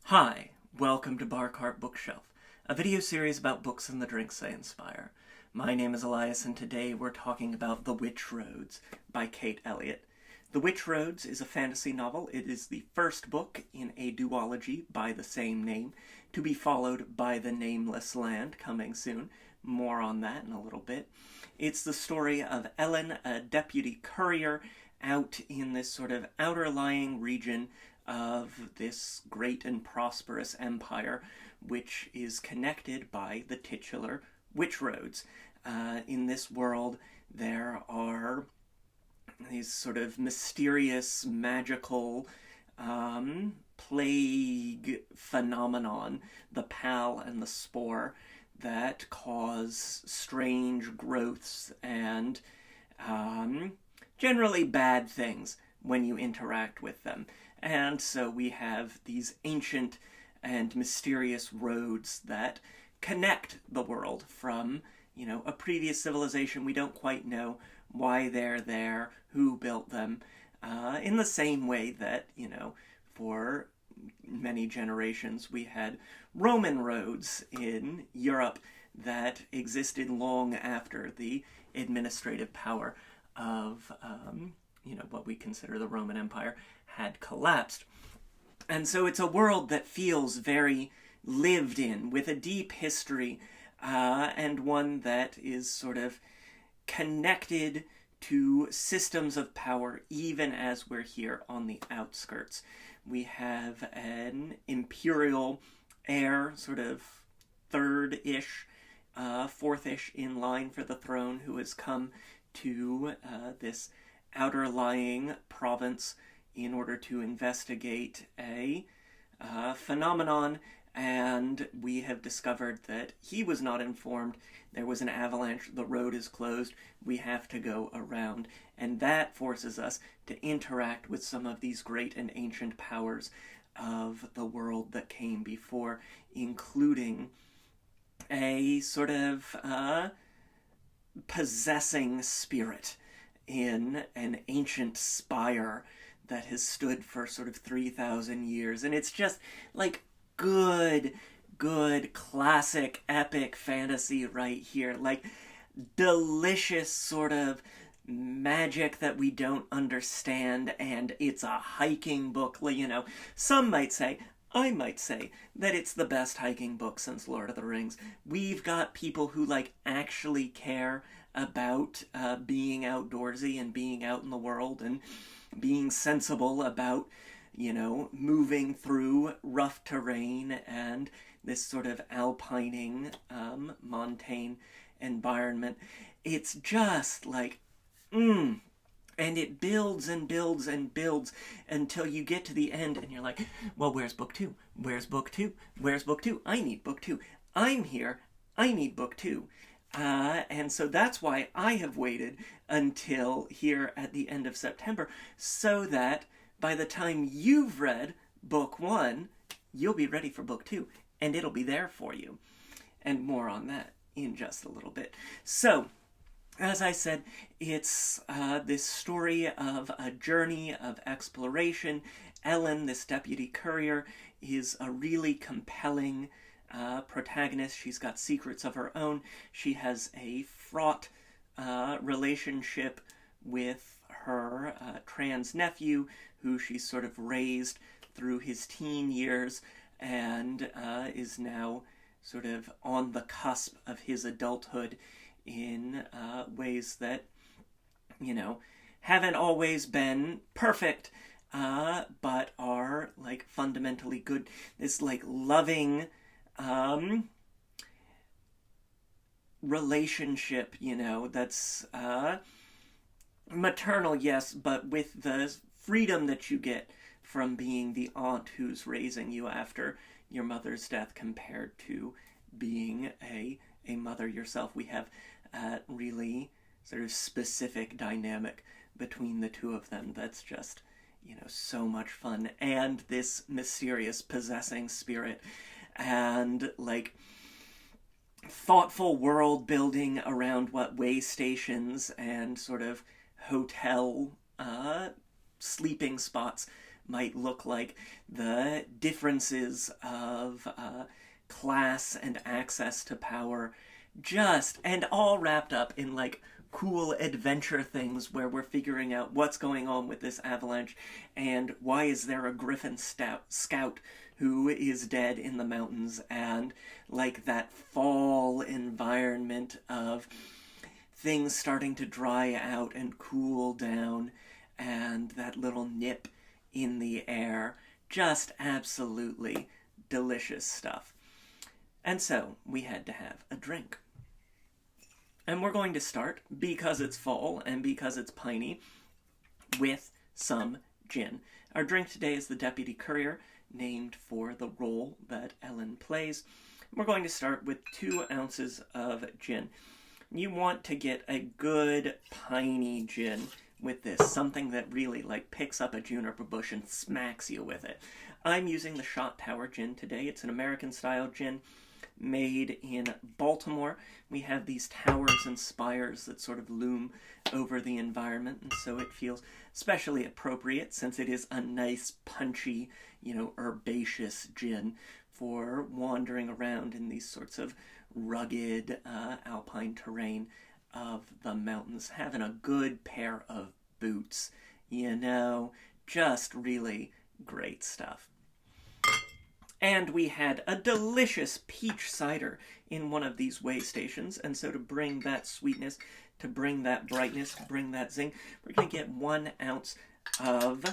Hi, welcome to Bar Cart Bookshelf, a video series about books and the drinks they inspire. My name is Elias, and today we're talking about The Witch Roads by Kate Elliott. The Witch Roads is a fantasy novel. It is the first book in a duology by the same name, to be followed by The Nameless Land, coming soon. More on that in a little bit. It's the story of Ellen, a deputy courier, out in this sort of outer-lying region of this great and prosperous empire, which is connected by the titular witch roads. In this world, there are these sort of mysterious, magical plague phenomenon, the pal and the spore, that cause strange growths and generally bad things when you interact with them. And so we have these ancient and mysterious roads that connect the world from, a previous civilization. We don't quite know why they're there, who built them, in the same way that, for many generations we had Roman roads in Europe that existed long after the administrative power of what we consider the Roman Empire had collapsed. And so it's a world that feels very lived in, with a deep history, and one that is sort of connected to systems of power, even as we're here on the outskirts. We have an imperial heir, sort of third-ish, fourth-ish in line for the throne, who has come to this outer-lying province in order to investigate a phenomenon, and we have discovered that he was not informed. There was an avalanche, the road is closed, we have to go around, and that forces us to interact with some of these great and ancient powers of the world that came before, including a sort of possessing spirit in an ancient spire that has stood for sort of 3,000 years. And it's just like good, classic, epic fantasy right here. Like delicious sort of magic that we don't understand, and it's a hiking book. Some might say, I might say, that it's the best hiking book since Lord of the Rings. We've got people who actually care about being outdoorsy and being out in the world and being sensible about, moving through rough terrain and this sort of alpining, montane environment. It's just and it builds and builds and builds until you get to the end and you're like, well, where's book two? Where's book two? Where's book two? I need book two. I'm here. I need book two. And so that's why I have waited until here at the end of September, so that by the time you've read book one, you'll be ready for book two, and it'll be there for you. And more on that in just a little bit. So, as I said, it's this story of a journey of exploration. Ellen, this deputy courier, is a really compelling protagonist. She's got secrets of her own. She has a fraught relationship with her trans nephew, who she's sort of raised through his teen years, and is now sort of on the cusp of his adulthood in ways that, haven't always been perfect, but are, fundamentally good. This, loving relationship, that's maternal, yes, but with the freedom that you get from being the aunt who's raising you after your mother's death, compared to being a mother yourself. We have a really sort of specific dynamic between the two of them that's just, so much fun. And this mysterious possessing spirit, and thoughtful world building around way stations and sort of hotel sleeping spots might look like, the differences of class and access to power, and all wrapped up in like cool adventure things where we're figuring out what's going on with this avalanche and why is there a griffin scout who is dead in the mountains, and like that fall environment of things starting to dry out and cool down and that little nip in the air. Just absolutely delicious stuff. And so we had to have a drink. And we're going to start, because it's fall and because it's piney, with some gin. Our drink today is the Deputy Courier, named for the role that Ellen plays. We're going to start with 2 ounces of gin. You want to get a good piney gin with this, something that really like picks up a juniper bush and smacks you with it. I'm using the Shot Tower gin today. It's an American style gin made in Baltimore. We have these towers and spires that sort of loom over the environment, and so it feels especially appropriate since it is a nice, punchy, herbaceous gin for wandering around in these sorts of rugged alpine terrain of the mountains. Having a good pair of boots, just really great stuff. And we had a delicious peach cider in one of these way stations, and so to bring that sweetness, to bring that brightness, to bring that zing, we're going to get 1 ounce of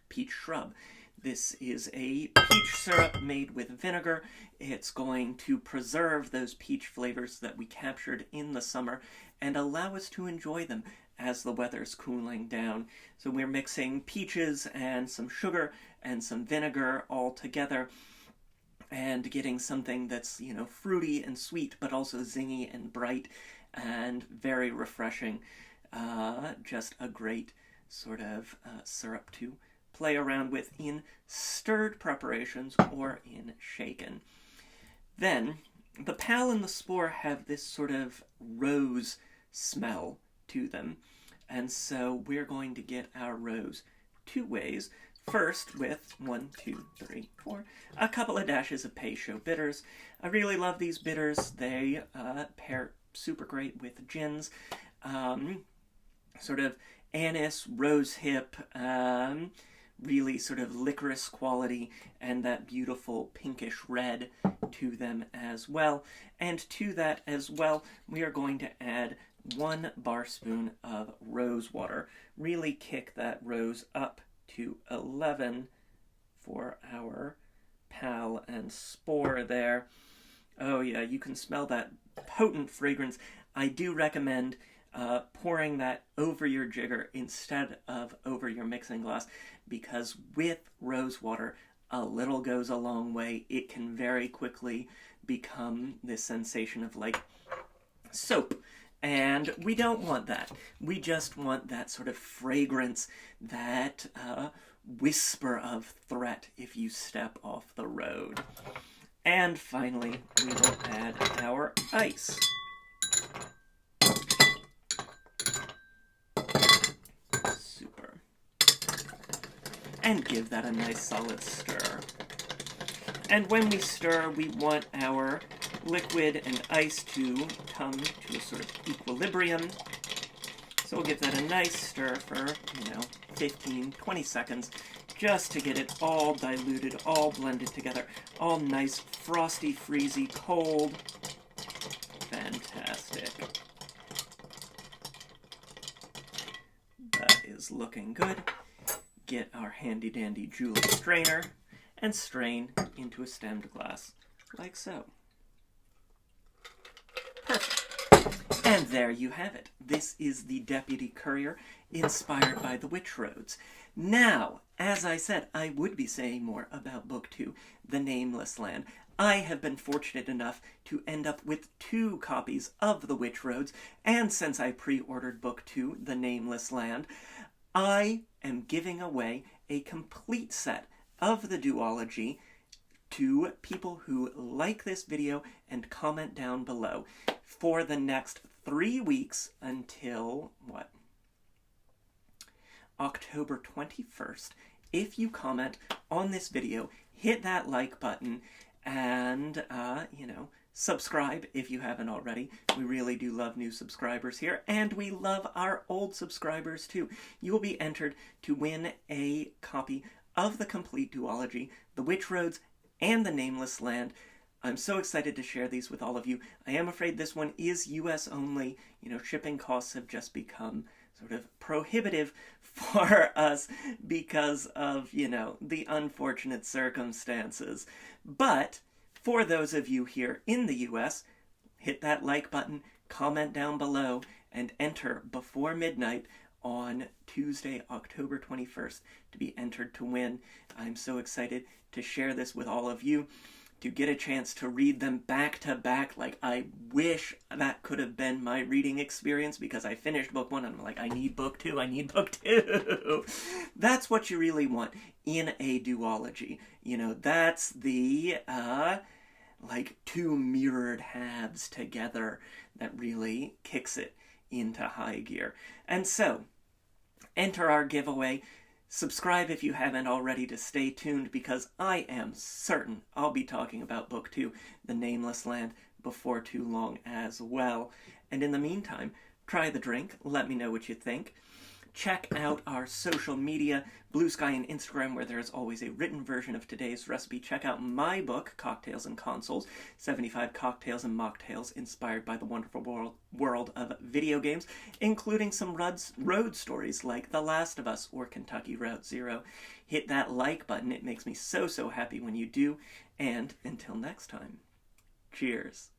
peach shrub. This is a peach syrup made with vinegar. It's going to preserve those peach flavors that we captured in the summer and allow us to enjoy them as the weather's cooling down. So we're mixing peaches and some sugar and some vinegar all together and getting something that's, fruity and sweet, but also zingy and bright and very refreshing. Just a great sort of syrup to play around with in stirred preparations or in shaken. Then, the Pal and the Spore have this sort of rose smell to them, and so we're going to get our rose 2 ways. First with 1, 2, 3, 4, a couple of dashes of Peychaud bitters. I really love these bitters. They pair super great with gins. Sort of anise, rosehip, really sort of licorice quality, and that beautiful pinkish red to them as well. And to that as well, we are going to add 1 bar spoon of rose water. Really kick that rose up to 11 for our Pal and Spore there. Oh yeah, you can smell that potent fragrance. I do recommend pouring that over your jigger instead of over your mixing glass, because with rose water, a little goes a long way. It can very quickly become this sensation of like soap, and we don't want that. We just want that sort of fragrance, that whisper of threat if you step off the road. And finally, we will add our ice. Super. And give that a nice solid stir. And when we stir, we want our liquid and ice to come to a sort of equilibrium. So we'll give that a nice stir for, 15, 20 seconds, just to get it all diluted, all blended together, all nice, frosty, freezy, cold. Fantastic. That is looking good. Get our handy-dandy Joule strainer and strain into a stemmed glass, like so. Perfect. And there you have it. This is the Deputy Courier, inspired by the Witch Roads. Now, as I said, I would be saying more about Book 2, The Nameless Land. I have been fortunate enough to end up with 2 copies of The Witch Roads, and since I pre-ordered Book 2, The Nameless Land, I am giving away a complete set of the duology to people who like this video and comment down below for the next 3 weeks until, October 21st. if you comment on this video, hit that like button, and, subscribe if you haven't already. We really do love new subscribers here, and we love our old subscribers too. You will be entered to win a copy of the complete duology, The Witch Roads and The Nameless Land. I'm so excited to share these with all of you. I am afraid this one is US only. Shipping costs have just become sort of prohibitive for us because of, the unfortunate circumstances. But for those of you here in the US, hit that like button, comment down below, and enter before midnight on Tuesday, October 21st to be entered to win. I'm so excited to share this with all of you, to get a chance to read them back to back. Like, I wish that could have been my reading experience, because I finished book one and I'm like, I need book two, I need book two. That's what you really want in a duology. That's the, two mirrored halves together that really kicks it into high gear. And so, enter our giveaway. Subscribe if you haven't already to stay tuned, because I am certain I'll be talking about Book 2, The Nameless Land, before too long as well. And in the meantime, try the drink. Let me know what you think. Check out our social media, Blue Sky and Instagram, where there is always a written version of today's recipe. Check out my book, Cocktails and Consoles, 75 cocktails and mocktails inspired by the wonderful world of video games, including some road stories like The Last of Us or Kentucky Route Zero. Hit that like button. It makes me so happy when you do. And until next time, cheers.